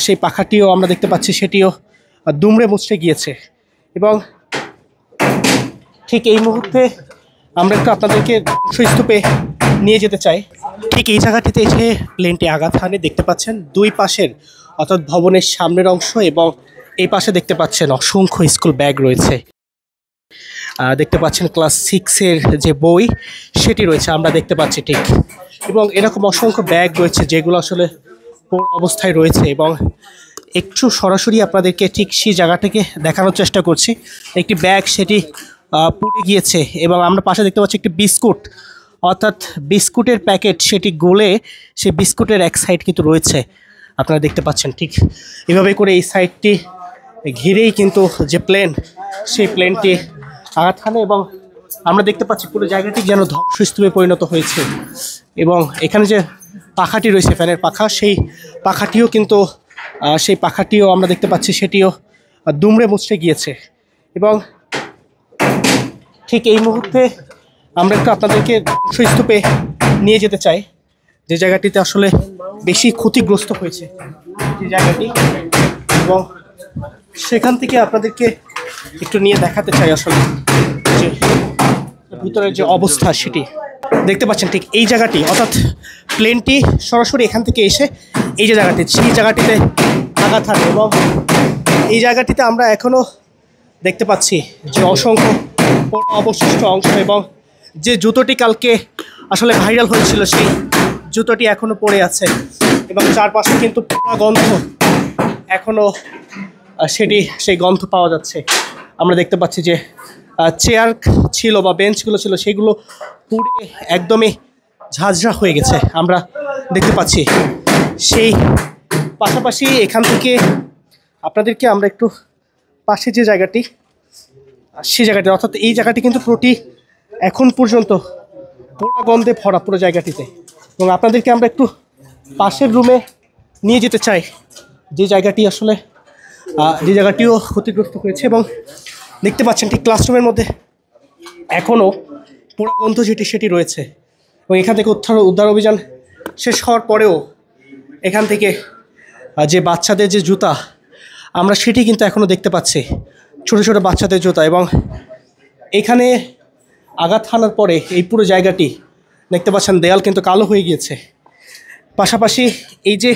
সেই পাখাটিও আমরা দেখতে পাচ্ছি সেটিও দুমড়ে মুচড়ে গিয়েছে। এবং ঠিক এই মুহূর্তে আমরা একটু আপনাদেরকে ধ্বংসস্তূপে নিয়ে যেতে চাই। ঠিক এই জায়গাটিতে এসে প্লেনটি আঘাত হানে, দেখতে পাচ্ছেন দুই পাশের অর্থাৎ ভবনের সামনের অংশ এবং এই পাশে দেখতে পাচ্ছেন অসংখ্য স্কুল ব্যাগ রয়েছে। দেখতে পাচ্ছেন ক্লাস 6-এর যে বই সেটি রয়েছে আমরা দেখতে পাচ্ছি ঠিক, এবং এরকম অসংখ্য ব্যাগ রয়েছে যেগুলো আসলে পোড়া অবস্থায় রয়েছে। এবং একটু সরাসরি আপনাদেরকে ঠিক সেই জায়গাটাকে দেখানোর চেষ্টা করছি। একটি ব্যাগ সেটি পুড়ে গিয়েছে এবং আমরা পাশে দেখতে পাচ্ছি একটি বিস্কুট, অর্থাৎ বিস্কুটের প্যাকেট সেটি গলে সেই বিস্কুটের এক সাইড কিন্তু রয়েছে, আপনারা দেখতে পাচ্ছেন। ঠিক এভাবে করে এই সাইডটি ঘিরেই কিন্তু যে প্লেন সেই প্লেনটি আঘাত হানে এবং আমরা দেখতে পাচ্ছি পুরো জায়গাটি যেন ধ্বংসস্তূপে পরিণত হয়েছে। এবং এখানে যে পাখাটি রয়েছে ফ্যানের পাখা, সেই পাখাটিও আমরা দেখতে পাচ্ছি সেটিও দুমড়ে মুচড়ে গিয়েছে। এবং ঠিক এই মুহূর্তে আমরা একটু আপনাদেরকে ধ্বংসস্তূপে নিয়ে যেতে চাই, যে জায়গাটিতে আসলে বেশি ক্ষতিগ্রস্ত হয়েছে যে জায়গাটি, এবং সেখান থেকে আপনাদেরকে একটু নিয়ে দেখাতে চাই আসলে যে ভিতরের যে অবস্থা সেটি দেখতে পাচ্ছেন। ঠিক এই জায়গাটি অর্থাৎ প্লেনটি সরাসরি এখান থেকে এসে এই যে জায়গাটি সেই জায়গাটিতে আঘাত হানে এবং এই জায়গাটিতে আমরা এখনও দেখতে পাচ্ছি যে অসংখ্য অবশিষ্ট অংশ, এবং যে জুতোটি কালকে আসলে ভাইরাল হয়েছিল সেই জুতোটি এখনও পড়ে আছে এবং চারপাশে কিন্তু পোড়া গন্ধ এখনও সেই গন্ধ পাওয়া যাচ্ছে। আমরা দেখতে পাচ্ছি যে চেয়ার ছিল বা বেঞ্চগুলো ছিল সেগুলো পুড়ে একদমই ঝাঁঝরা হয়ে গেছে আমরা দেখতে পাচ্ছি। সেই পাশাপাশি এখান থেকে আপনাদেরকে আমরা একটু পাশে যে জায়গাটি সেই জায়গাটি অর্থাৎ এই জায়গাটি কিন্তু পুরোটি এখন পর্যন্ত পোড়া গন্ধে ভরা পুরো জায়গাটিতে, এবং আপনাদেরকে আমরা একটু পাশের রুমে নিয়ে যেতে চাই যে জায়গাটিও ক্ষতিগ্রস্ত হয়েছে। এবং দেখতে পাচ্ছেন ঠিক ক্লাসরুমের মধ্যে এখনও পোড়া গন্ধ সেটি রয়েছে এবং এখান থেকে উদ্ধার অভিযান শেষ হওয়ার পরেও এখান থেকে যে বাচ্চাদের যে জুতা আমরা সেটি কিন্তু এখনও দেখতে পাচ্ছি, ছোট ছোট বাচ্চাদের জুতা। এবং এখানে আঘাত হানার পরে এই পুরো জায়গাটি দেখতে পাচ্ছেন দেয়াল কিন্তু কালো হয়ে গিয়েছে। পাশাপাশি এই যে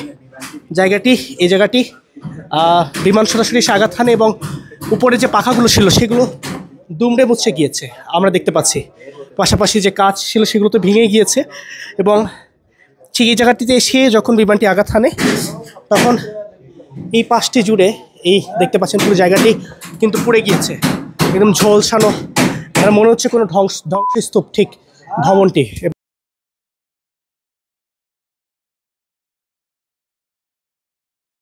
এই জায়গাটি বিমান সরাসরি এসে আঘাত হানে এবং উপরে যে পাখাগুলো ছিল সেগুলো দুমড়ে মুচড়ে গিয়েছে আমরা দেখতে পাচ্ছি। পাশাপাশি যে কাঁচ ছিল সেগুলো তো ভেঙে গিয়েছে এবং ঠিক এই জায়গাটিতে এসে যখন বিমানটি আঘাত হানে তখন এই পাশটি জুড়ে এই দেখতে পাচ্ছেন পুরো জায়গাটি কিন্তু পুড়ে গিয়েছে, একদম ঝলসানো, মনে হচ্ছে কোনো ধ্বংসস্তূপ ঠিক ভবনটি।